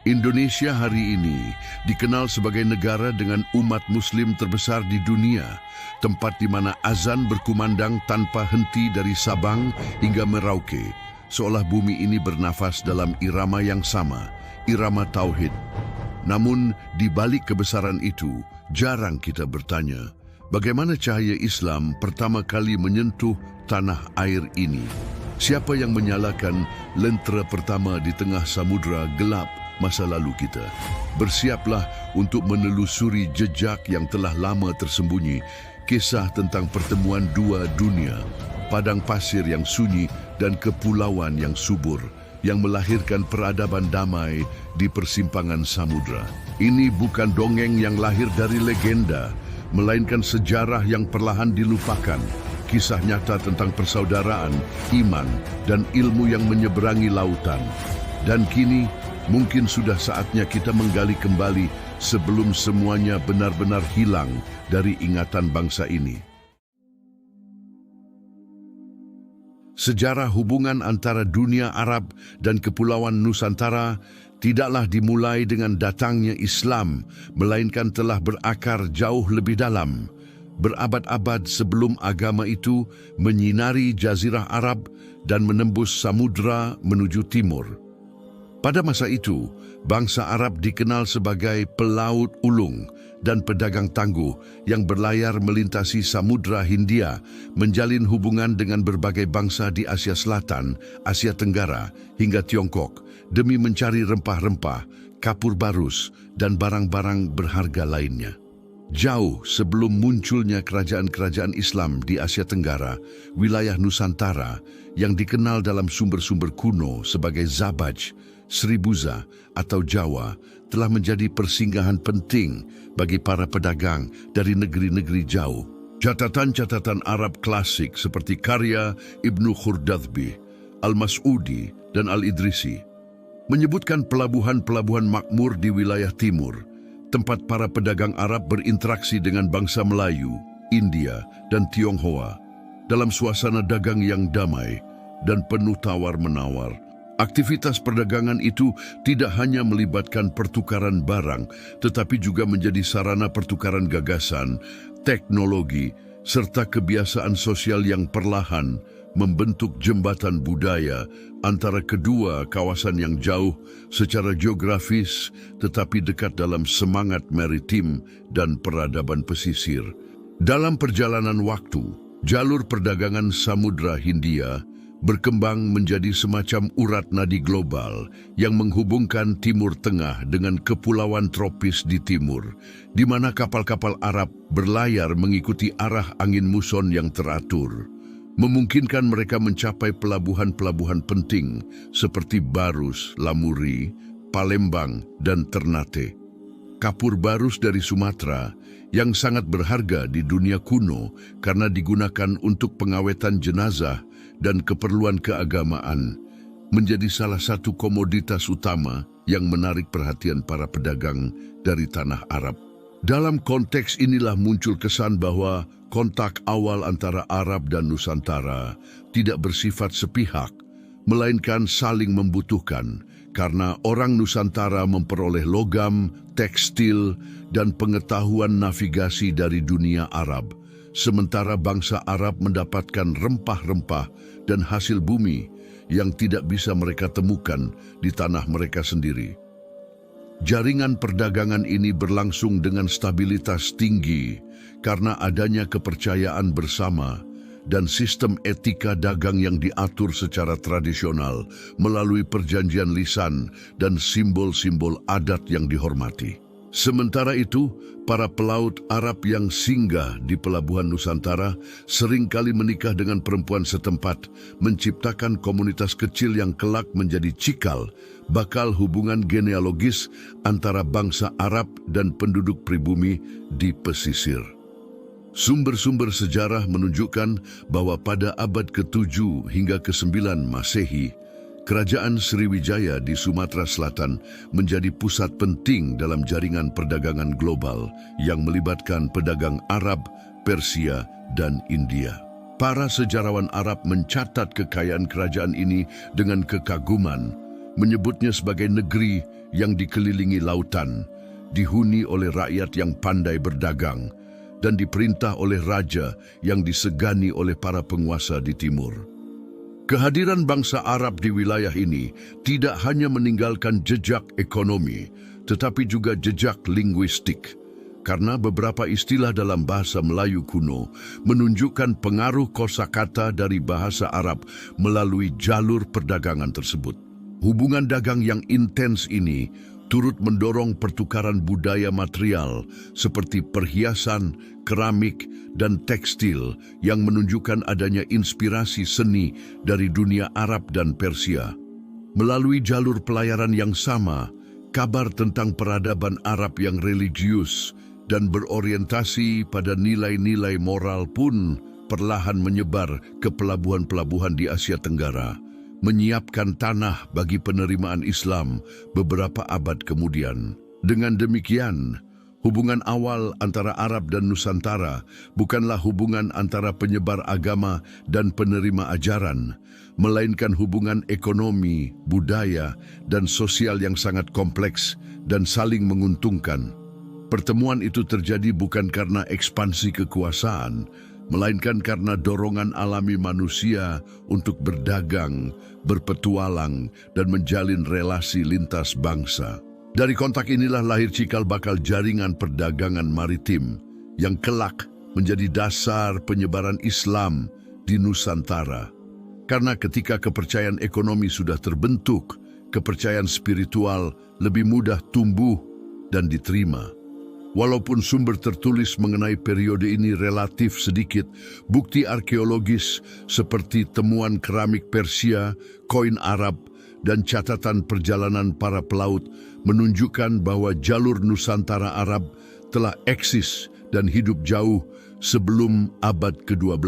Indonesia hari ini dikenal sebagai negara dengan umat Muslim terbesar di dunia, tempat di mana azan berkumandang tanpa henti dari Sabang hingga Merauke, seolah bumi ini bernafas dalam irama yang sama, irama tauhid. Namun, di balik kebesaran itu, jarang kita bertanya, bagaimana cahaya Islam pertama kali menyentuh tanah air ini? Siapa yang menyalakan lentera pertama di tengah samudera gelap masa lalu kita? Bersiaplah untuk menelusuri jejak yang telah lama tersembunyi, kisah tentang pertemuan dua dunia, padang pasir yang sunyi dan kepulauan yang subur, yang melahirkan peradaban damai di persimpangan samudera. Ini bukan dongeng yang lahir dari legenda, melainkan sejarah yang perlahan dilupakan. Kisah nyata tentang persaudaraan, iman, dan ilmu yang menyeberangi lautan. Dan kini, mungkin sudah saatnya kita menggali kembali sebelum semuanya benar-benar hilang dari ingatan bangsa ini. Sejarah hubungan antara dunia Arab dan Kepulauan Nusantara tidaklah dimulai dengan datangnya Islam, melainkan telah berakar jauh lebih dalam. Berabad-abad sebelum agama itu menyinari Jazirah Arab dan menembus samudera menuju timur. Pada masa itu, bangsa Arab dikenal sebagai pelaut ulung dan pedagang tangguh yang berlayar melintasi Samudra Hindia, menjalin hubungan dengan berbagai bangsa di Asia Selatan, Asia Tenggara, hingga Tiongkok demi mencari rempah-rempah, kapur barus, dan barang-barang berharga lainnya. Jauh sebelum munculnya kerajaan-kerajaan Islam di Asia Tenggara, wilayah Nusantara yang dikenal dalam sumber-sumber kuno sebagai Zabaj, Seribuza, atau Jawa telah menjadi persinggahan penting bagi para pedagang dari negeri-negeri jauh. Catatan-catatan Arab klasik seperti karya Ibnu Khurdadbi, Al-Mas'udi, dan Al-Idrisi menyebutkan pelabuhan-pelabuhan makmur di wilayah timur, tempat para pedagang Arab berinteraksi dengan bangsa Melayu, India, dan Tionghoa dalam suasana dagang yang damai dan penuh tawar-menawar. Aktivitas perdagangan itu tidak hanya melibatkan pertukaran barang, tetapi juga menjadi sarana pertukaran gagasan, teknologi, serta kebiasaan sosial yang perlahan membentuk jembatan budaya antara kedua kawasan yang jauh secara geografis tetapi dekat dalam semangat maritim dan peradaban pesisir. Dalam perjalanan waktu, jalur perdagangan Samudra Hindia berkembang menjadi semacam urat nadi global yang menghubungkan Timur Tengah dengan kepulauan tropis di timur, di mana kapal-kapal Arab berlayar mengikuti arah angin muson yang teratur, memungkinkan mereka mencapai pelabuhan-pelabuhan penting seperti Barus, Lamuri, Palembang, dan Ternate. Kapur barus dari Sumatera yang sangat berharga di dunia kuno karena digunakan untuk pengawetan jenazah dan keperluan keagamaan, menjadi salah satu komoditas utama yang menarik perhatian para pedagang dari tanah Arab. Dalam konteks inilah muncul kesan bahwa kontak awal antara Arab dan Nusantara tidak bersifat sepihak, melainkan saling membutuhkan, karena orang Nusantara memperoleh logam, tekstil, dan pengetahuan navigasi dari dunia Arab, sementara bangsa Arab mendapatkan rempah-rempah dan hasil bumi yang tidak bisa mereka temukan di tanah mereka sendiri. Jaringan perdagangan ini berlangsung dengan stabilitas tinggi karena adanya kepercayaan bersama dan sistem etika dagang yang diatur secara tradisional melalui perjanjian lisan dan simbol-simbol adat yang dihormati. Sementara itu, para pelaut Arab yang singgah di pelabuhan Nusantara seringkali menikah dengan perempuan setempat, menciptakan komunitas kecil yang kelak menjadi cikal bakal hubungan genealogis antara bangsa Arab dan penduduk pribumi di pesisir. Sumber-sumber sejarah menunjukkan bahwa pada abad ke-7 hingga ke-9 Masehi, Kerajaan Sriwijaya di Sumatera Selatan menjadi pusat penting dalam jaringan perdagangan global yang melibatkan pedagang Arab, Persia, dan India. Para sejarawan Arab mencatat kekayaan kerajaan ini dengan kekaguman, menyebutnya sebagai negeri yang dikelilingi lautan, dihuni oleh rakyat yang pandai berdagang, dan diperintah oleh raja yang disegani oleh para penguasa di timur. Kehadiran bangsa Arab di wilayah ini tidak hanya meninggalkan jejak ekonomi, tetapi juga jejak linguistik, karena beberapa istilah dalam bahasa Melayu kuno menunjukkan pengaruh kosakata dari bahasa Arab melalui jalur perdagangan tersebut. Hubungan dagang yang intens ini turut mendorong pertukaran budaya material seperti perhiasan, keramik, dan tekstil yang menunjukkan adanya inspirasi seni dari dunia Arab dan Persia. Melalui jalur pelayaran yang sama, kabar tentang peradaban Arab yang religius dan berorientasi pada nilai-nilai moral pun perlahan menyebar ke pelabuhan-pelabuhan di Asia Tenggara, menyiapkan tanah bagi penerimaan Islam beberapa abad kemudian. Dengan demikian, hubungan awal antara Arab dan Nusantara bukanlah hubungan antara penyebar agama dan penerima ajaran, melainkan hubungan ekonomi, budaya, dan sosial yang sangat kompleks dan saling menguntungkan. Pertemuan itu terjadi bukan karena ekspansi kekuasaan, melainkan karena dorongan alami manusia untuk berdagang, berpetualang, dan menjalin relasi lintas bangsa. Dari kontak inilah lahir cikal bakal jaringan perdagangan maritim yang kelak menjadi dasar penyebaran Islam di Nusantara. Karena ketika kepercayaan ekonomi sudah terbentuk, kepercayaan spiritual lebih mudah tumbuh dan diterima. Walaupun sumber tertulis mengenai periode ini relatif sedikit, bukti arkeologis seperti temuan keramik Persia, koin Arab, dan catatan perjalanan para pelaut menunjukkan bahwa jalur Nusantara Arab telah eksis dan hidup jauh sebelum abad ke-12.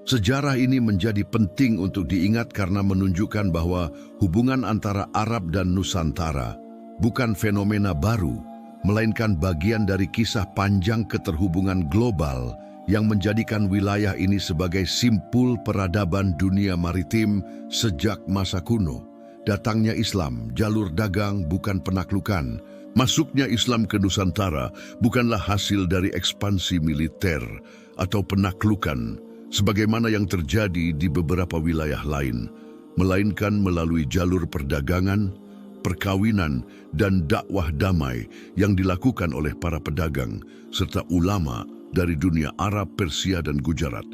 Sejarah ini menjadi penting untuk diingat karena menunjukkan bahwa hubungan antara Arab dan Nusantara bukan fenomena baru, melainkan bagian dari kisah panjang keterhubungan global yang menjadikan wilayah ini sebagai simpul peradaban dunia maritim sejak masa kuno. Datangnya Islam, jalur dagang bukan penaklukan. Masuknya Islam ke Nusantara bukanlah hasil dari ekspansi militer atau penaklukan, sebagaimana yang terjadi di beberapa wilayah lain, melainkan melalui jalur perdagangan, perkawinan, dan dakwah damai yang dilakukan oleh para pedagang serta ulama dari dunia Arab, Persia, dan Gujarat.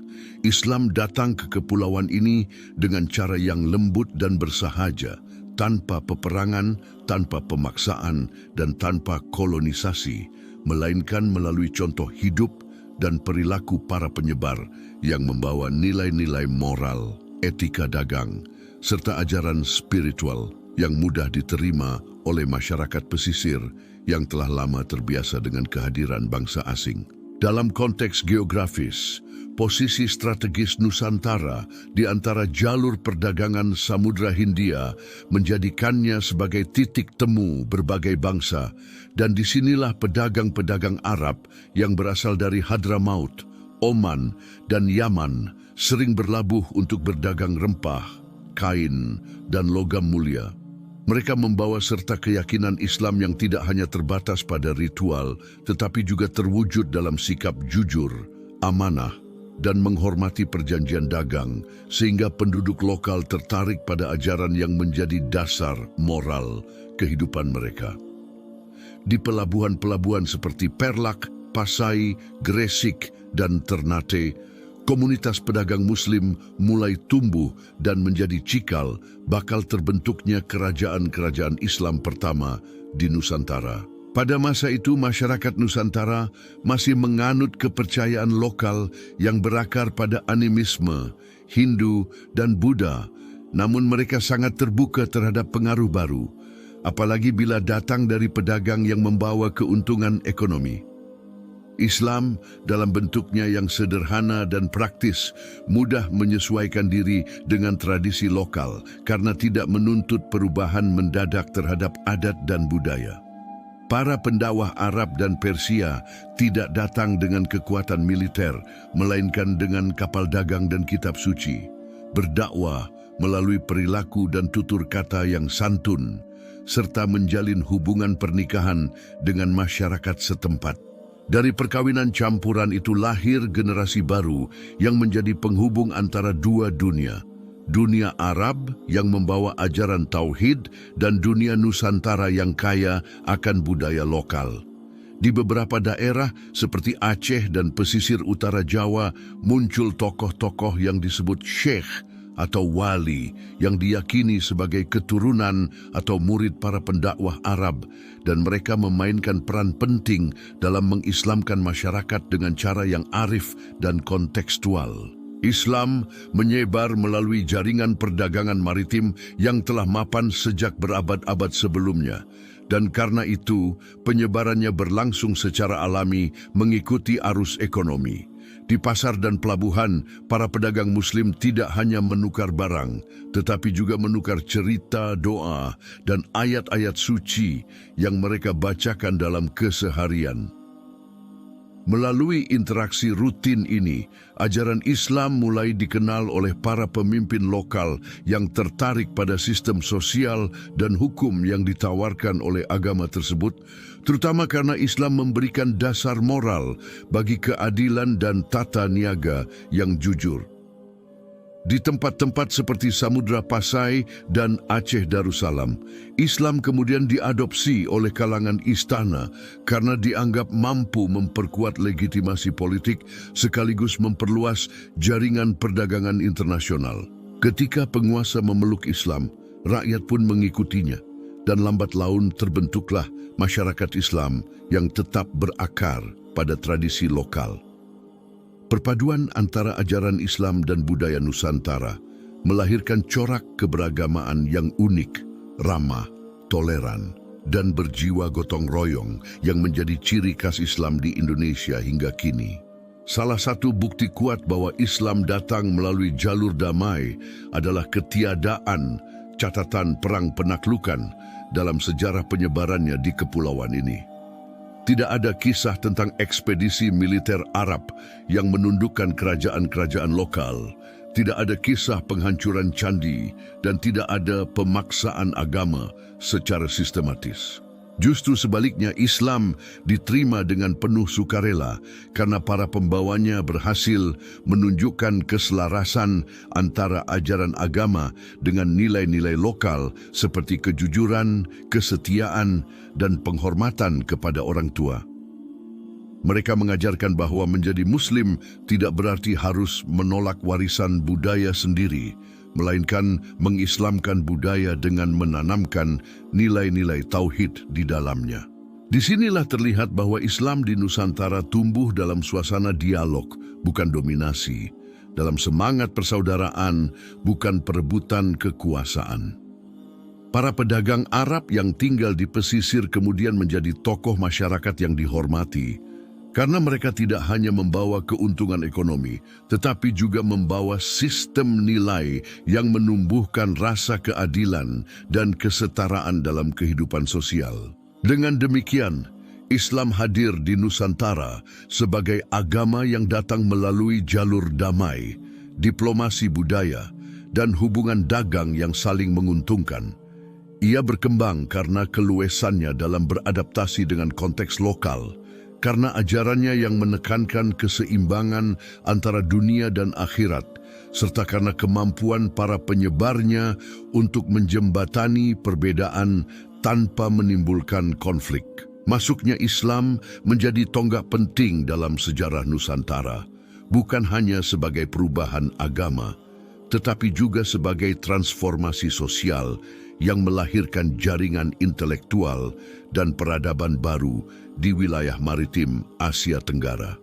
Islam datang ke kepulauan ini dengan cara yang lembut dan bersahaja, tanpa peperangan, tanpa pemaksaan, dan tanpa kolonisasi, melainkan melalui contoh hidup dan perilaku para penyebar yang membawa nilai-nilai moral, etika dagang, serta ajaran spiritual yang mudah diterima oleh masyarakat pesisir yang telah lama terbiasa dengan kehadiran bangsa asing. Dalam konteks geografis, posisi strategis Nusantara di antara jalur perdagangan Samudra Hindia menjadikannya sebagai titik temu berbagai bangsa, dan disinilah pedagang-pedagang Arab yang berasal dari Hadramaut, Oman, dan Yaman sering berlabuh untuk berdagang rempah, kain, dan logam mulia. Mereka membawa serta keyakinan Islam yang tidak hanya terbatas pada ritual, tetapi juga terwujud dalam sikap jujur, amanah, dan menghormati perjanjian dagang, sehingga penduduk lokal tertarik pada ajaran yang menjadi dasar moral kehidupan mereka. Di pelabuhan-pelabuhan seperti Perlak, Pasai, Gresik, dan Ternate, komunitas pedagang Muslim mulai tumbuh dan menjadi cikal bakal terbentuknya kerajaan-kerajaan Islam pertama di Nusantara. Pada masa itu, masyarakat Nusantara masih menganut kepercayaan lokal yang berakar pada animisme, Hindu, dan Buddha, namun mereka sangat terbuka terhadap pengaruh baru, apalagi bila datang dari pedagang yang membawa keuntungan ekonomi. Islam dalam bentuknya yang sederhana dan praktis mudah menyesuaikan diri dengan tradisi lokal karena tidak menuntut perubahan mendadak terhadap adat dan budaya. Para pendakwah Arab dan Persia tidak datang dengan kekuatan militer, melainkan dengan kapal dagang dan kitab suci. Berdakwah melalui perilaku dan tutur kata yang santun, serta menjalin hubungan pernikahan dengan masyarakat setempat. Dari perkawinan campuran itu lahir generasi baru yang menjadi penghubung antara dua dunia. Dunia Arab yang membawa ajaran tauhid dan dunia Nusantara yang kaya akan budaya lokal. Di beberapa daerah seperti Aceh dan pesisir utara Jawa muncul tokoh-tokoh yang disebut syekh atau wali yang diyakini sebagai keturunan atau murid para pendakwah Arab, dan mereka memainkan peran penting dalam mengislamkan masyarakat dengan cara yang arif dan kontekstual. Islam menyebar melalui jaringan perdagangan maritim yang telah mapan sejak berabad-abad sebelumnya, dan karena itu penyebarannya berlangsung secara alami mengikuti arus ekonomi. Di pasar dan pelabuhan, para pedagang Muslim tidak hanya menukar barang, tetapi juga menukar cerita, doa, dan ayat-ayat suci yang mereka bacakan dalam keseharian. Melalui interaksi rutin ini, ajaran Islam mulai dikenal oleh para pemimpin lokal yang tertarik pada sistem sosial dan hukum yang ditawarkan oleh agama tersebut, terutama karena Islam memberikan dasar moral bagi keadilan dan tata niaga yang jujur. Di tempat-tempat seperti Samudra Pasai dan Aceh Darussalam, Islam kemudian diadopsi oleh kalangan istana karena dianggap mampu memperkuat legitimasi politik sekaligus memperluas jaringan perdagangan internasional. Ketika penguasa memeluk Islam, rakyat pun mengikutinya, dan lambat laun terbentuklah masyarakat Islam yang tetap berakar pada tradisi lokal. Perpaduan antara ajaran Islam dan budaya Nusantara melahirkan corak keberagamaan yang unik, ramah, toleran, dan berjiwa gotong royong yang menjadi ciri khas Islam di Indonesia hingga kini. Salah satu bukti kuat bahwa Islam datang melalui jalur damai adalah ketiadaan catatan perang penaklukan dalam sejarah penyebarannya di kepulauan ini. Tidak ada kisah tentang ekspedisi militer Arab yang menundukkan kerajaan-kerajaan lokal. Tidak ada kisah penghancuran candi dan tidak ada pemaksaan agama secara sistematis. Justru sebaliknya, Islam diterima dengan penuh sukarela karena para pembawanya berhasil menunjukkan keselarasan antara ajaran agama dengan nilai-nilai lokal seperti kejujuran, kesetiaan, dan penghormatan kepada orang tua. Mereka mengajarkan bahwa menjadi Muslim tidak berarti harus menolak warisan budaya sendiri, melainkan mengislamkan budaya dengan menanamkan nilai-nilai tauhid di dalamnya. Disinilah terlihat bahwa Islam di Nusantara tumbuh dalam suasana dialog, bukan dominasi, dalam semangat persaudaraan, bukan perebutan kekuasaan. Para pedagang Arab yang tinggal di pesisir kemudian menjadi tokoh masyarakat yang dihormati, karena mereka tidak hanya membawa keuntungan ekonomi, tetapi juga membawa sistem nilai yang menumbuhkan rasa keadilan dan kesetaraan dalam kehidupan sosial. Dengan demikian, Islam hadir di Nusantara sebagai agama yang datang melalui jalur damai, diplomasi budaya, dan hubungan dagang yang saling menguntungkan. Ia berkembang karena keluasannya dalam beradaptasi dengan konteks lokal, karena ajarannya yang menekankan keseimbangan antara dunia dan akhirat, serta karena kemampuan para penyebarnya untuk menjembatani perbedaan tanpa menimbulkan konflik. Masuknya Islam menjadi tonggak penting dalam sejarah Nusantara, bukan hanya sebagai perubahan agama, tetapi juga sebagai transformasi sosial yang melahirkan jaringan intelektual dan peradaban baru di wilayah maritim Asia Tenggara.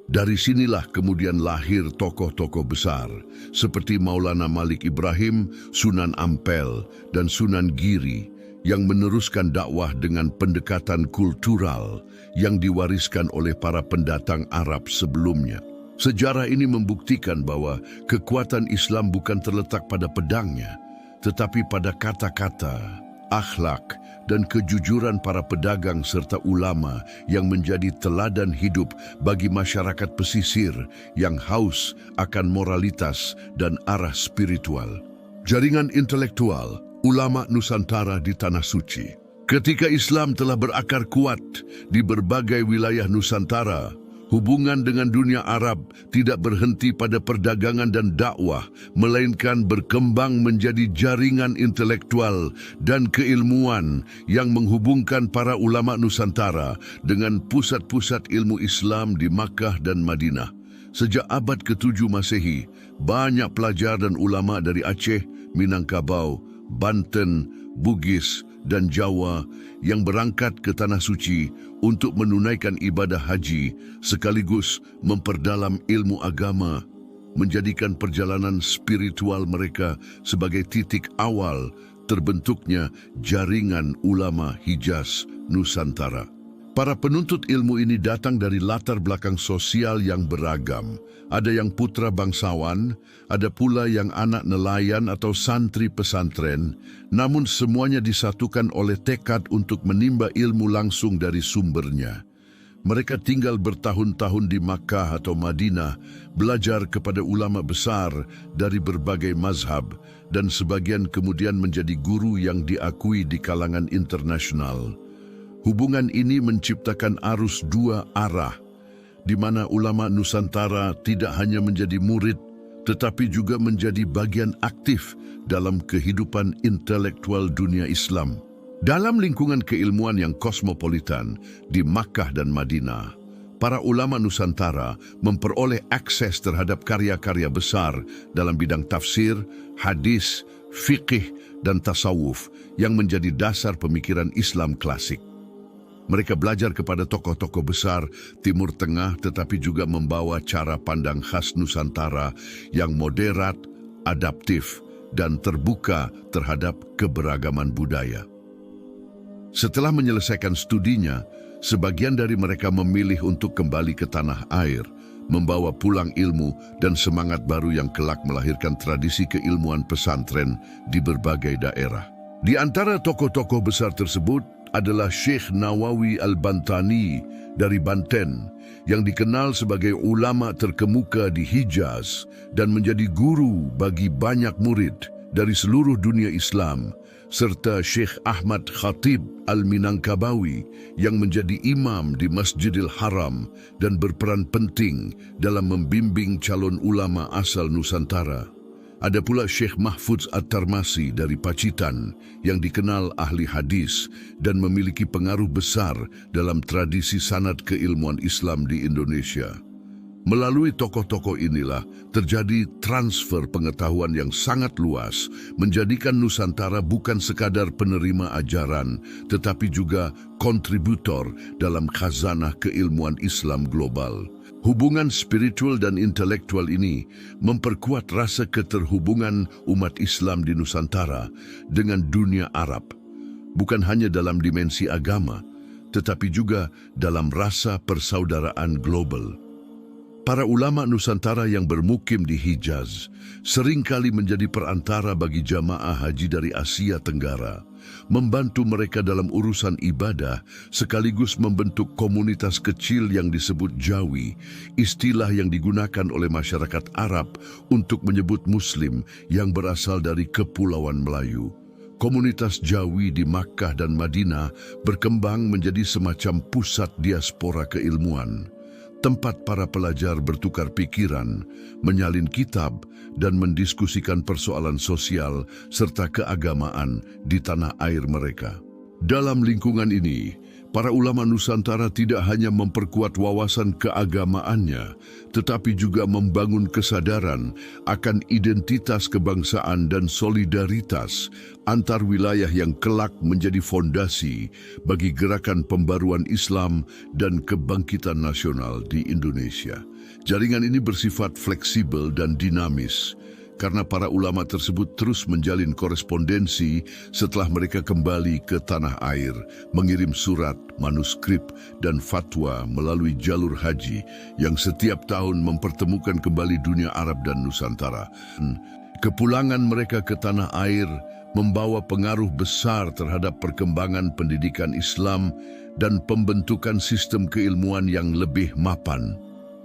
Dari sinilah kemudian lahir tokoh-tokoh besar seperti Maulana Malik Ibrahim, Sunan Ampel, dan Sunan Giri yang meneruskan dakwah dengan pendekatan kultural yang diwariskan oleh para pendatang Arab sebelumnya. Sejarah ini membuktikan bahwa kekuatan Islam bukan terletak pada pedangnya, tetapi pada kata-kata, akhlak, dan kejujuran para pedagang serta ulama yang menjadi teladan hidup bagi masyarakat pesisir yang haus akan moralitas dan arah spiritual. Jaringan intelektual, ulama Nusantara di Tanah Suci. Ketika Islam telah berakar kuat di berbagai wilayah Nusantara, hubungan dengan dunia Arab tidak berhenti pada perdagangan dan dakwah, melainkan berkembang menjadi jaringan intelektual dan keilmuan yang menghubungkan para ulama Nusantara dengan pusat-pusat ilmu Islam di Makkah dan Madinah. Sejak abad ke-7 Masehi, banyak pelajar dan ulama dari Aceh, Minangkabau, Banten, Bugis, dan Jawa yang berangkat ke Tanah Suci untuk menunaikan ibadah haji sekaligus memperdalam ilmu agama, menjadikan perjalanan spiritual mereka sebagai titik awal terbentuknya jaringan ulama Hijaz Nusantara. Para penuntut ilmu ini datang dari latar belakang sosial yang beragam. Ada yang putra bangsawan, ada pula yang anak nelayan atau santri pesantren, namun semuanya disatukan oleh tekad untuk menimba ilmu langsung dari sumbernya. Mereka tinggal bertahun-tahun di Makkah atau Madinah, belajar kepada ulama besar dari berbagai mazhab, dan sebagian kemudian menjadi guru yang diakui di kalangan internasional. Hubungan ini menciptakan arus dua arah, di mana ulama Nusantara tidak hanya menjadi murid, tetapi juga menjadi bagian aktif dalam kehidupan intelektual dunia Islam. Dalam lingkungan keilmuan yang kosmopolitan di Makkah dan Madinah, para ulama Nusantara memperoleh akses terhadap karya-karya besar dalam bidang tafsir, hadis, fiqih, dan tasawuf yang menjadi dasar pemikiran Islam klasik. Mereka belajar kepada tokoh-tokoh besar Timur Tengah tetapi juga membawa cara pandang khas Nusantara yang moderat, adaptif, dan terbuka terhadap keberagaman budaya. Setelah menyelesaikan studinya, sebagian dari mereka memilih untuk kembali ke tanah air, membawa pulang ilmu dan semangat baru yang kelak melahirkan tradisi keilmuan pesantren di berbagai daerah. Di antara tokoh-tokoh besar tersebut adalah Syekh Nawawi Al-Bantani dari Banten yang dikenal sebagai ulama terkemuka di Hijaz dan menjadi guru bagi banyak murid dari seluruh dunia Islam, serta Syekh Ahmad Khatib Al-Minangkabawi yang menjadi imam di Masjidil Haram dan berperan penting dalam membimbing calon ulama asal Nusantara. Ada pula Syekh Mahfudz At-Tarmasi dari Pacitan yang dikenal ahli hadis dan memiliki pengaruh besar dalam tradisi sanad keilmuan Islam di Indonesia. Melalui tokoh-tokoh inilah terjadi transfer pengetahuan yang sangat luas, menjadikan Nusantara bukan sekadar penerima ajaran, tetapi juga kontributor dalam khazanah keilmuan Islam global. Hubungan spiritual dan intelektual ini memperkuat rasa keterhubungan umat Islam di Nusantara dengan dunia Arab, bukan hanya dalam dimensi agama, tetapi juga dalam rasa persaudaraan global. Para ulama Nusantara yang bermukim di Hijaz seringkali menjadi perantara bagi jamaah haji dari Asia Tenggara, membantu mereka dalam urusan ibadah sekaligus membentuk komunitas kecil yang disebut Jawi, istilah yang digunakan oleh masyarakat Arab untuk menyebut Muslim yang berasal dari Kepulauan Melayu. Komunitas Jawi di Makkah dan Madinah berkembang menjadi semacam pusat diaspora keilmuan, tempat para pelajar bertukar pikiran, menyalin kitab, dan mendiskusikan persoalan sosial serta keagamaan di tanah air mereka. Dalam lingkungan ini, para ulama Nusantara tidak hanya memperkuat wawasan keagamaannya, tetapi juga membangun kesadaran akan identitas kebangsaan dan solidaritas antar wilayah yang kelak menjadi fondasi bagi gerakan pembaruan Islam dan kebangkitan nasional di Indonesia. Jaringan ini bersifat fleksibel dan dinamis, karena para ulama tersebut terus menjalin korespondensi setelah mereka kembali ke tanah air, mengirim surat, manuskrip, dan fatwa melalui jalur haji yang setiap tahun mempertemukan kembali dunia Arab dan Nusantara. Kepulangan mereka ke tanah air membawa pengaruh besar terhadap perkembangan pendidikan Islam dan pembentukan sistem keilmuan yang lebih mapan.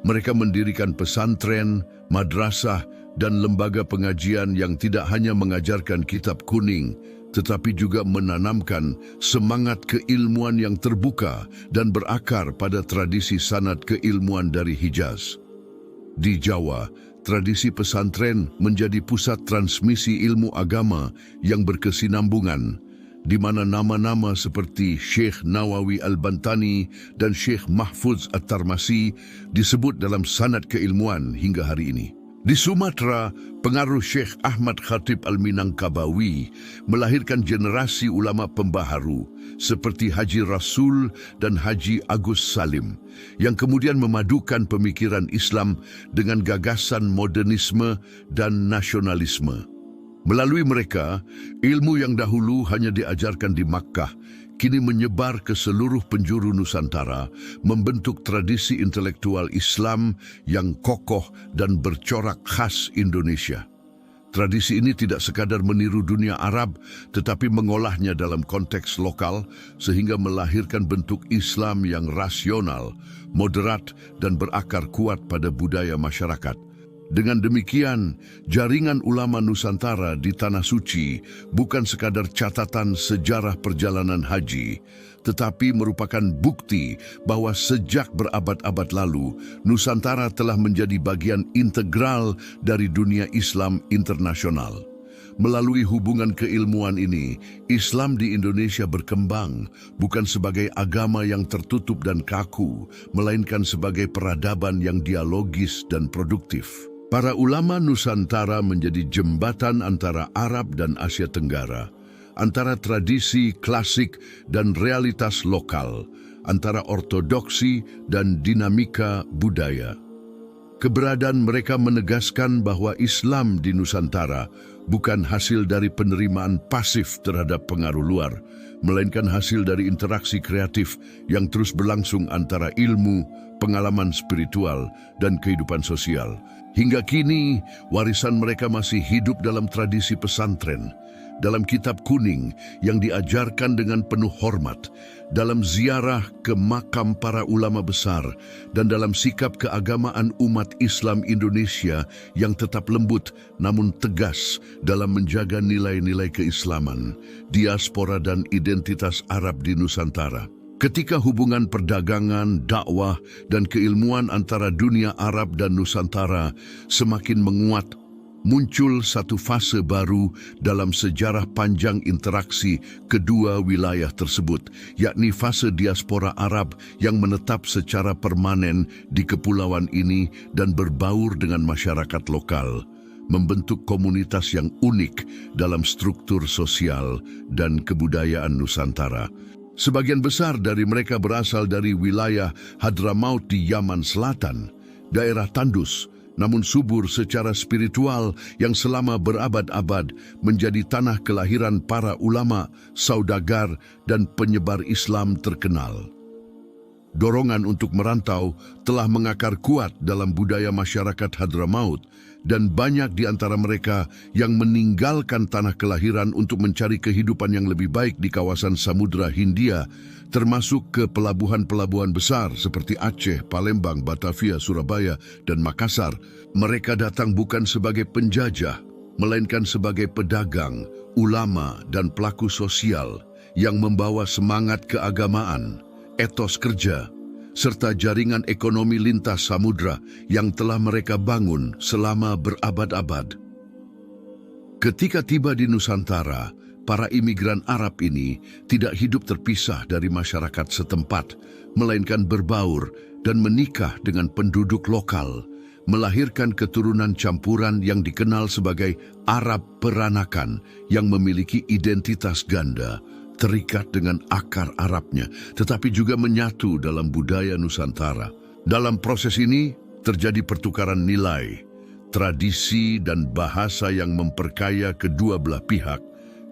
Mereka mendirikan pesantren, madrasah, dan lembaga pengajian yang tidak hanya mengajarkan kitab kuning, tetapi juga menanamkan semangat keilmuan yang terbuka dan berakar pada tradisi sanad keilmuan dari Hijaz. Di Jawa, tradisi pesantren menjadi pusat transmisi ilmu agama yang berkesinambungan, di mana nama-nama seperti Syekh Nawawi Al-Bantani dan Syekh Mahfuz At-Tarmasi disebut dalam sanad keilmuan hingga hari ini. Di Sumatera, pengaruh Syekh Ahmad Khatib Al-Minangkabawi melahirkan generasi ulama pembaharu seperti Haji Rasul dan Haji Agus Salim yang kemudian memadukan pemikiran Islam dengan gagasan modernisme dan nasionalisme. Melalui mereka, ilmu yang dahulu hanya diajarkan di Makkah kini menyebar ke seluruh penjuru Nusantara, membentuk tradisi intelektual Islam yang kokoh dan bercorak khas Indonesia. Tradisi ini tidak sekadar meniru dunia Arab, tetapi mengolahnya dalam konteks lokal sehingga melahirkan bentuk Islam yang rasional, moderat, dan berakar kuat pada budaya masyarakat. Dengan demikian, jaringan ulama Nusantara di Tanah Suci bukan sekadar catatan sejarah perjalanan haji, tetapi merupakan bukti bahwa sejak berabad-abad lalu, Nusantara telah menjadi bagian integral dari dunia Islam internasional. Melalui hubungan keilmuan ini, Islam di Indonesia berkembang bukan sebagai agama yang tertutup dan kaku, melainkan sebagai peradaban yang dialogis dan produktif. Para ulama Nusantara menjadi jembatan antara Arab dan Asia Tenggara, antara tradisi klasik dan realitas lokal, antara ortodoksi dan dinamika budaya. Keberadaan mereka menegaskan bahwa Islam di Nusantara bukan hasil dari penerimaan pasif terhadap pengaruh luar, melainkan hasil dari interaksi kreatif yang terus berlangsung antara ilmu, pengalaman spiritual, dan kehidupan sosial. Hingga kini, warisan mereka masih hidup dalam tradisi pesantren, dalam kitab kuning yang diajarkan dengan penuh hormat, dalam ziarah ke makam para ulama besar, dan dalam sikap keagamaan umat Islam Indonesia yang tetap lembut namun tegas dalam menjaga nilai-nilai keislaman, diaspora dan identitas Arab di Nusantara. Ketika hubungan perdagangan, dakwah, dan keilmuan antara dunia Arab dan Nusantara semakin menguat, muncul satu fase baru dalam sejarah panjang interaksi kedua wilayah tersebut, yakni fase diaspora Arab yang menetap secara permanen di kepulauan ini dan berbaur dengan masyarakat lokal, membentuk komunitas yang unik dalam struktur sosial dan kebudayaan Nusantara. Sebagian besar dari mereka berasal dari wilayah Hadramaut di Yaman Selatan, daerah tandus, namun subur secara spiritual yang selama berabad-abad menjadi tanah kelahiran para ulama, saudagar, dan penyebar Islam terkenal. Dorongan untuk merantau telah mengakar kuat dalam budaya masyarakat Hadramaut, dan banyak di antara mereka yang meninggalkan tanah kelahiran untuk mencari kehidupan yang lebih baik di kawasan Samudra Hindia, termasuk ke pelabuhan-pelabuhan besar seperti Aceh, Palembang, Batavia, Surabaya, dan Makassar. Mereka datang bukan sebagai penjajah, melainkan sebagai pedagang, ulama, dan pelaku sosial yang membawa semangat keagamaan, etos kerja, serta jaringan ekonomi lintas samudra yang telah mereka bangun selama berabad-abad. Ketika tiba di Nusantara, para imigran Arab ini tidak hidup terpisah dari masyarakat setempat, melainkan berbaur dan menikah dengan penduduk lokal, melahirkan keturunan campuran yang dikenal sebagai Arab peranakan yang memiliki identitas ganda, terikat dengan akar Arabnya, tetapi juga menyatu dalam budaya Nusantara. Dalam proses ini, terjadi pertukaran nilai, tradisi, dan bahasa yang memperkaya kedua belah pihak,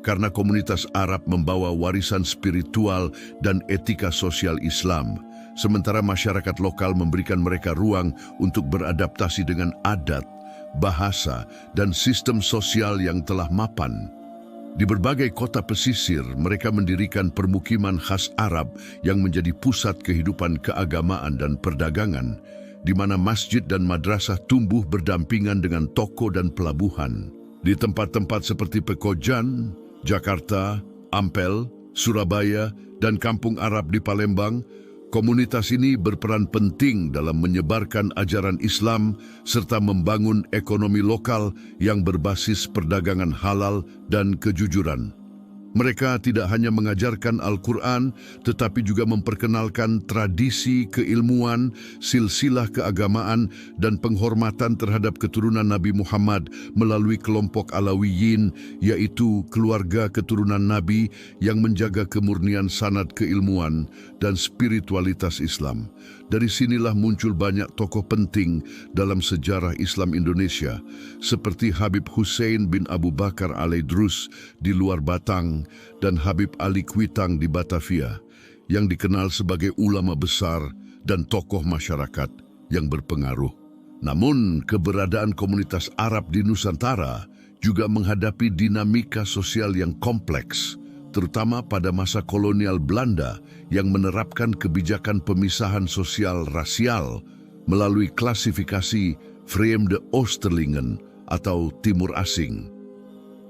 karena komunitas Arab membawa warisan spiritual dan etika sosial Islam, sementara masyarakat lokal memberikan mereka ruang untuk beradaptasi dengan adat, bahasa, dan sistem sosial yang telah mapan. Di berbagai kota pesisir, mereka mendirikan permukiman khas Arab yang menjadi pusat kehidupan keagamaan dan perdagangan, di mana masjid dan madrasah tumbuh berdampingan dengan toko dan pelabuhan. Di tempat-tempat seperti Pekojan, Jakarta, Ampel, Surabaya, dan Kampung Arab di Palembang, komunitas ini berperan penting dalam menyebarkan ajaran Islam serta membangun ekonomi lokal yang berbasis perdagangan halal dan kejujuran. Mereka tidak hanya mengajarkan Al-Quran, tetapi juga memperkenalkan tradisi keilmuan, silsilah keagamaan, dan penghormatan terhadap keturunan Nabi Muhammad melalui kelompok Alawiyin, yaitu keluarga keturunan Nabi yang menjaga kemurnian sanad keilmuan dan spiritualitas Islam. Dari sinilah muncul banyak tokoh penting dalam sejarah Islam Indonesia, seperti Habib Hussein bin Abu Bakar Alaidrus di Luar Batang dan Habib Ali Kuitang di Batavia, yang dikenal sebagai ulama besar dan tokoh masyarakat yang berpengaruh. Namun, keberadaan komunitas Arab di Nusantara juga menghadapi dinamika sosial yang kompleks, terutama pada masa kolonial Belanda yang menerapkan kebijakan pemisahan sosial rasial melalui klasifikasi Vreemde Oosterlingen atau Timur Asing.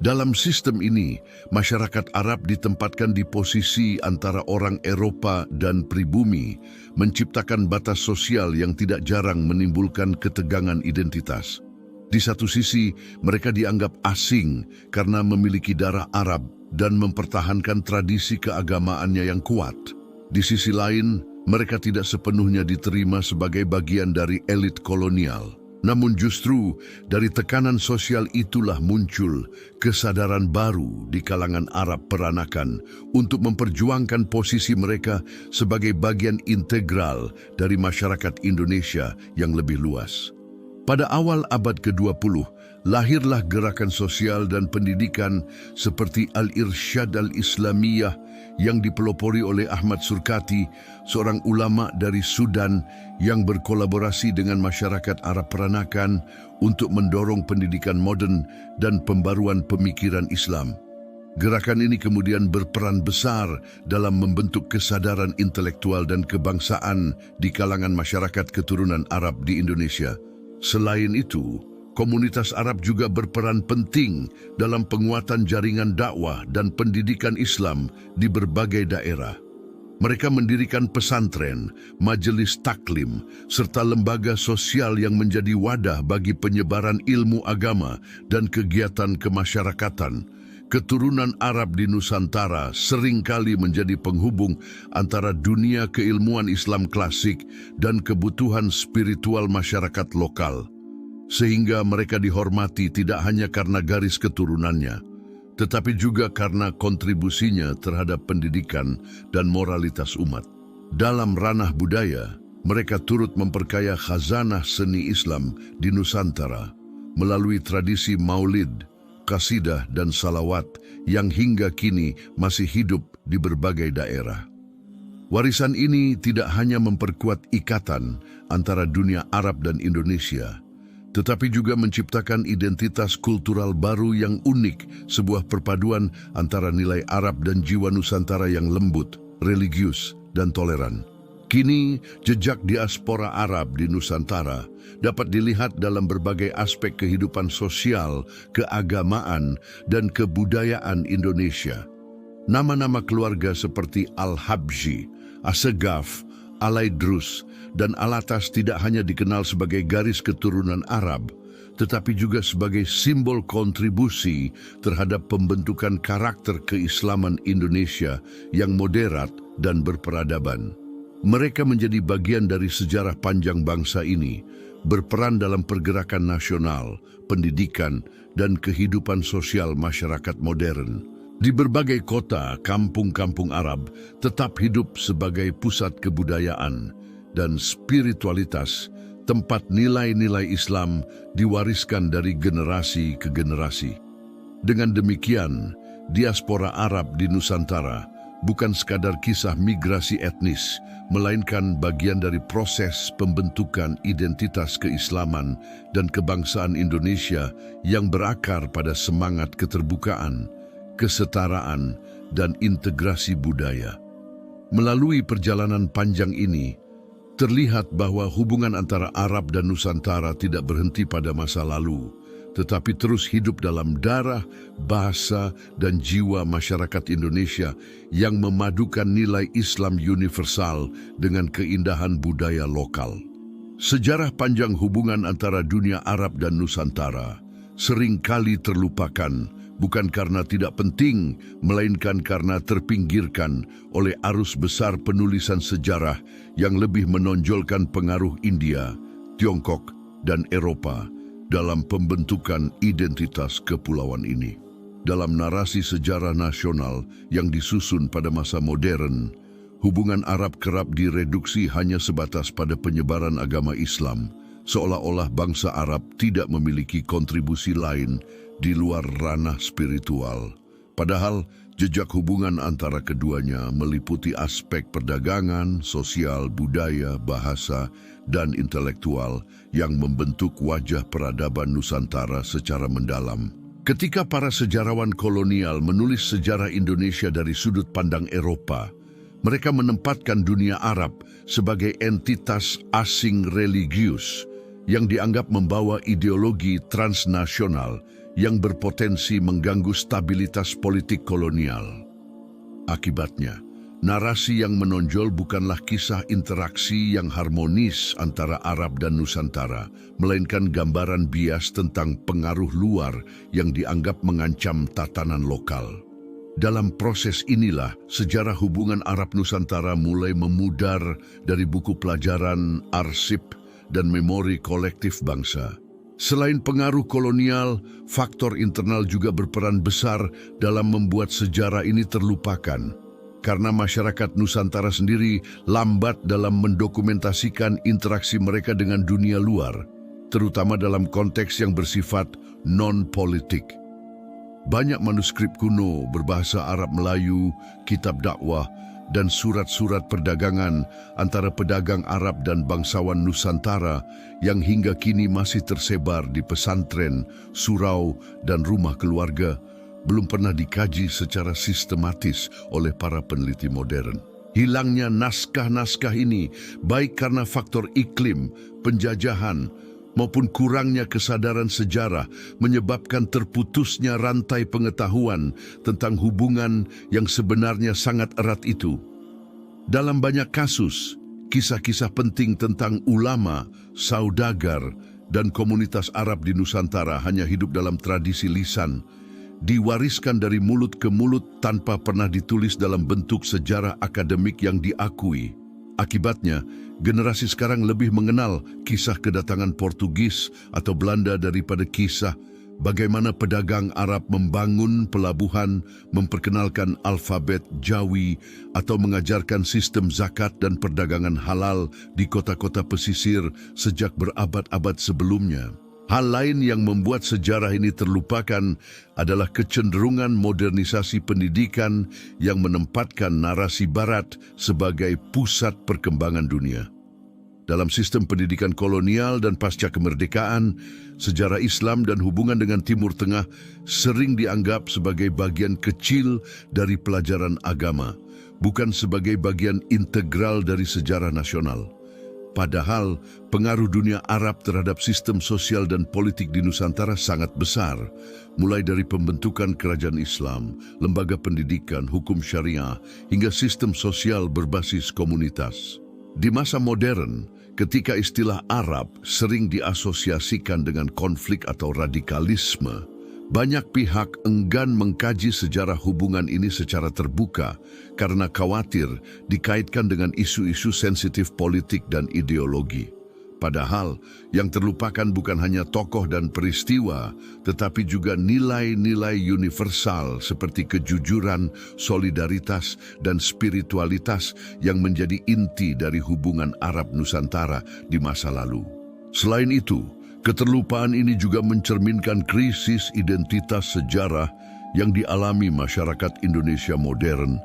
Dalam sistem ini, masyarakat Arab ditempatkan di posisi antara orang Eropa dan pribumi, menciptakan batas sosial yang tidak jarang menimbulkan ketegangan identitas. Di satu sisi, mereka dianggap asing karena memiliki darah Arab dan mempertahankan tradisi keagamaannya yang kuat. Di sisi lain, mereka tidak sepenuhnya diterima sebagai bagian dari elit kolonial. Namun justru dari tekanan sosial itulah muncul kesadaran baru di kalangan Arab peranakan untuk memperjuangkan posisi mereka sebagai bagian integral dari masyarakat Indonesia yang lebih luas. Pada awal abad ke-20, lahirlah gerakan sosial dan pendidikan seperti Al-Irsyad Al-Islamiyah yang dipelopori oleh Ahmad Surkati, seorang ulama dari Sudan yang berkolaborasi dengan masyarakat Arab peranakan untuk mendorong pendidikan modern dan pembaruan pemikiran Islam. Gerakan ini kemudian berperan besar dalam membentuk kesadaran intelektual dan kebangsaan di kalangan masyarakat keturunan Arab di Indonesia. Selain itu, komunitas Arab juga berperan penting dalam penguatan jaringan dakwah dan pendidikan Islam di berbagai daerah. Mereka mendirikan pesantren, majelis taklim, serta lembaga sosial yang menjadi wadah bagi penyebaran ilmu agama dan kegiatan kemasyarakatan. Keturunan Arab di Nusantara seringkali menjadi penghubung antara dunia keilmuan Islam klasik dan kebutuhan spiritual masyarakat lokal, sehingga mereka dihormati tidak hanya karena garis keturunannya, tetapi juga karena kontribusinya terhadap pendidikan dan moralitas umat. Dalam ranah budaya, mereka turut memperkaya khazanah seni Islam di Nusantara melalui tradisi maulid, kasidah dan salawat yang hingga kini masih hidup di berbagai daerah. Warisan ini tidak hanya memperkuat ikatan antara dunia Arab dan Indonesia, tetapi juga menciptakan identitas kultural baru yang unik, sebuah perpaduan antara nilai Arab dan jiwa Nusantara yang lembut, religius, dan toleran. Kini, jejak diaspora Arab di Nusantara dapat dilihat dalam berbagai aspek kehidupan sosial, keagamaan, dan kebudayaan Indonesia. Nama-nama keluarga seperti Al-Habsyi, Assegaf, Alaidrus, dan Alatas tidak hanya dikenal sebagai garis keturunan Arab, tetapi juga sebagai simbol kontribusi terhadap pembentukan karakter keislaman Indonesia yang moderat dan berperadaban. Mereka menjadi bagian dari sejarah panjang bangsa ini, berperan dalam pergerakan nasional, pendidikan, dan kehidupan sosial masyarakat modern. Di berbagai kota, kampung-kampung Arab tetap hidup sebagai pusat kebudayaan dan spiritualitas, tempat nilai-nilai Islam diwariskan dari generasi ke generasi. Dengan demikian, diaspora Arab di Nusantara bukan sekadar kisah migrasi etnis, melainkan bagian dari proses pembentukan identitas keislaman dan kebangsaan Indonesia yang berakar pada semangat keterbukaan, kesetaraan, dan integrasi budaya. Melalui perjalanan panjang ini, terlihat bahwa hubungan antara Arab dan Nusantara tidak berhenti pada masa lalu, tetapi terus hidup dalam darah, bahasa, dan jiwa masyarakat Indonesia yang memadukan nilai Islam universal dengan keindahan budaya lokal. Sejarah panjang hubungan antara dunia Arab dan Nusantara seringkali terlupakan, bukan karena tidak penting, melainkan karena terpinggirkan oleh arus besar penulisan sejarah yang lebih menonjolkan pengaruh India, Tiongkok, dan Eropa dalam pembentukan identitas kepulauan ini. Dalam narasi sejarah nasional yang disusun pada masa modern, hubungan Arab kerap direduksi hanya sebatas pada penyebaran agama Islam, seolah-olah bangsa Arab tidak memiliki kontribusi lain di luar ranah spiritual. Padahal, jejak hubungan antara keduanya meliputi aspek perdagangan, sosial, budaya, bahasa, dan intelektual yang membentuk wajah peradaban Nusantara secara mendalam. Ketika para sejarawan kolonial menulis sejarah Indonesia dari sudut pandang Eropa, mereka menempatkan dunia Arab sebagai entitas asing religius yang dianggap membawa ideologi transnasional yang berpotensi mengganggu stabilitas politik kolonial. Akibatnya, narasi yang menonjol bukanlah kisah interaksi yang harmonis antara Arab dan Nusantara, melainkan gambaran bias tentang pengaruh luar yang dianggap mengancam tatanan lokal. Dalam proses inilah, sejarah hubungan Arab Nusantara mulai memudar dari buku pelajaran, arsip, dan memori kolektif bangsa. Selain pengaruh kolonial, faktor internal juga berperan besar dalam membuat sejarah ini terlupakan. Karena masyarakat Nusantara sendiri lambat dalam mendokumentasikan interaksi mereka dengan dunia luar, terutama dalam konteks yang bersifat non-politik. Banyak manuskrip kuno berbahasa Arab Melayu, kitab dakwah, dan surat-surat perdagangan antara pedagang Arab dan bangsawan Nusantara yang hingga kini masih tersebar di pesantren, surau, dan rumah keluarga belum pernah dikaji secara sistematis oleh para peneliti modern. Hilangnya naskah-naskah ini baik karena faktor iklim, penjajahan, maupun kurangnya kesadaran sejarah menyebabkan terputusnya rantai pengetahuan tentang hubungan yang sebenarnya sangat erat itu. Dalam banyak kasus, kisah-kisah penting tentang ulama, saudagar, dan komunitas Arab di Nusantara hanya hidup dalam tradisi lisan, diwariskan dari mulut ke mulut tanpa pernah ditulis dalam bentuk sejarah akademik yang diakui. Akibatnya, generasi sekarang lebih mengenal kisah kedatangan Portugis atau Belanda daripada kisah bagaimana pedagang Arab membangun pelabuhan, memperkenalkan alfabet Jawi, atau mengajarkan sistem zakat dan perdagangan halal di kota-kota pesisir sejak berabad-abad sebelumnya. Hal lain yang membuat sejarah ini terlupakan adalah kecenderungan modernisasi pendidikan yang menempatkan narasi Barat sebagai pusat perkembangan dunia. Dalam sistem pendidikan kolonial dan pasca kemerdekaan, sejarah Islam dan hubungan dengan Timur Tengah sering dianggap sebagai bagian kecil dari pelajaran agama, bukan sebagai bagian integral dari sejarah nasional. Padahal, pengaruh dunia Arab terhadap sistem sosial dan politik di Nusantara sangat besar, mulai dari pembentukan kerajaan Islam, lembaga pendidikan, hukum syariah, hingga sistem sosial berbasis komunitas. Di masa modern, ketika istilah Arab sering diasosiasikan dengan konflik atau radikalisme, banyak pihak enggan mengkaji sejarah hubungan ini secara terbuka karena khawatir dikaitkan dengan isu-isu sensitif politik dan ideologi. Padahal, yang terlupakan bukan hanya tokoh dan peristiwa, tetapi juga nilai-nilai universal seperti kejujuran, solidaritas, dan spiritualitas yang menjadi inti dari hubungan Arab Nusantara di masa lalu. Selain itu, keterlupaan ini juga mencerminkan krisis identitas sejarah yang dialami masyarakat Indonesia modern,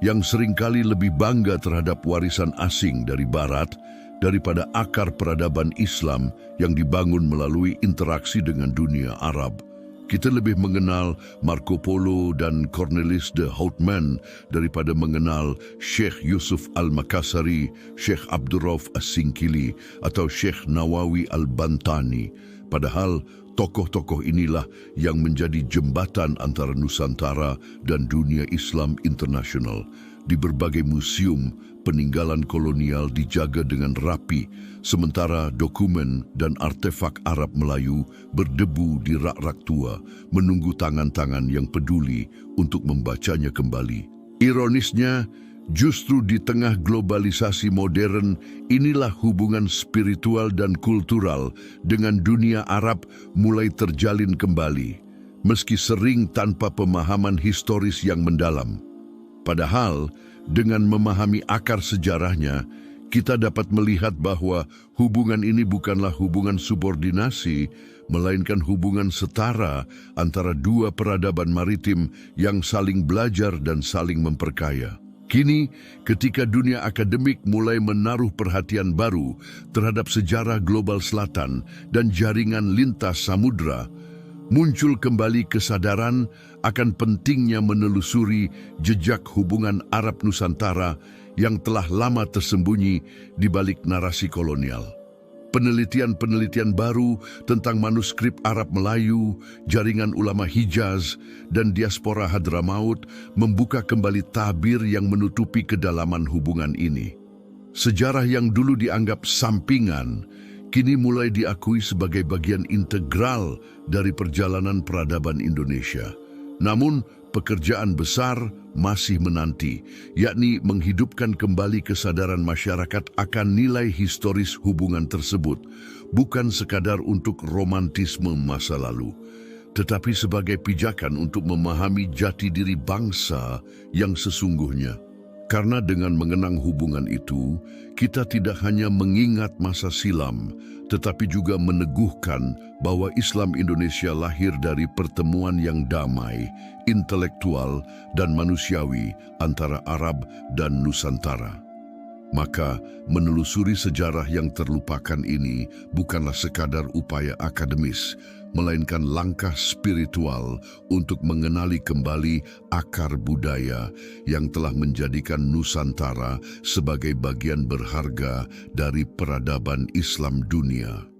yang seringkali lebih bangga terhadap warisan asing dari Barat daripada akar peradaban Islam yang dibangun melalui interaksi dengan dunia Arab. Kita lebih mengenal Marco Polo dan Cornelis de Houtman daripada mengenal Syekh Yusuf Al-Makassari, Syekh Abdurrauf As-Singkili, atau Syekh Nawawi Al-Bantani. Padahal, Tokoh-tokoh inilah yang menjadi jembatan antara Nusantara dan dunia Islam internasional. Di berbagai museum, peninggalan kolonial dijaga dengan rapi, sementara dokumen dan artefak Arab Melayu berdebu di rak-rak tua, menunggu tangan-tangan yang peduli untuk membacanya kembali. Ironisnya, justru di tengah globalisasi modern, inilah hubungan spiritual dan kultural dengan dunia Arab mulai terjalin kembali, meski sering tanpa pemahaman historis yang mendalam. Padahal, dengan memahami akar sejarahnya, kita dapat melihat bahwa hubungan ini bukanlah hubungan subordinasi, melainkan hubungan setara antara dua peradaban maritim yang saling belajar dan saling memperkaya. Kini, ketika dunia akademik mulai menaruh perhatian baru terhadap sejarah global selatan dan jaringan lintas samudra, muncul kembali kesadaran akan pentingnya menelusuri jejak hubungan Arab Nusantara yang telah lama tersembunyi di balik narasi kolonial. Penelitian-penelitian baru tentang manuskrip Arab Melayu, jaringan ulama Hijaz, dan diaspora Hadramaut membuka kembali tabir yang menutupi kedalaman hubungan ini. Sejarah yang dulu dianggap sampingan, kini mulai diakui sebagai bagian integral dari perjalanan peradaban Indonesia. Namun, pekerjaan besar masih menanti, yakni menghidupkan kembali kesadaran masyarakat akan nilai historis hubungan tersebut, bukan sekadar untuk romantisme masa lalu, tetapi sebagai pijakan untuk memahami jati diri bangsa yang sesungguhnya. Karena dengan mengenang hubungan itu, kita tidak hanya mengingat masa silam, tetapi juga meneguhkan bahwa Islam Indonesia lahir dari pertemuan yang damai, intelektual, dan manusiawi antara Arab dan Nusantara. Maka, menelusuri sejarah yang terlupakan ini bukanlah sekadar upaya akademis, melainkan langkah spiritual untuk mengenali kembali akar budaya yang telah menjadikan Nusantara sebagai bagian berharga dari peradaban Islam dunia.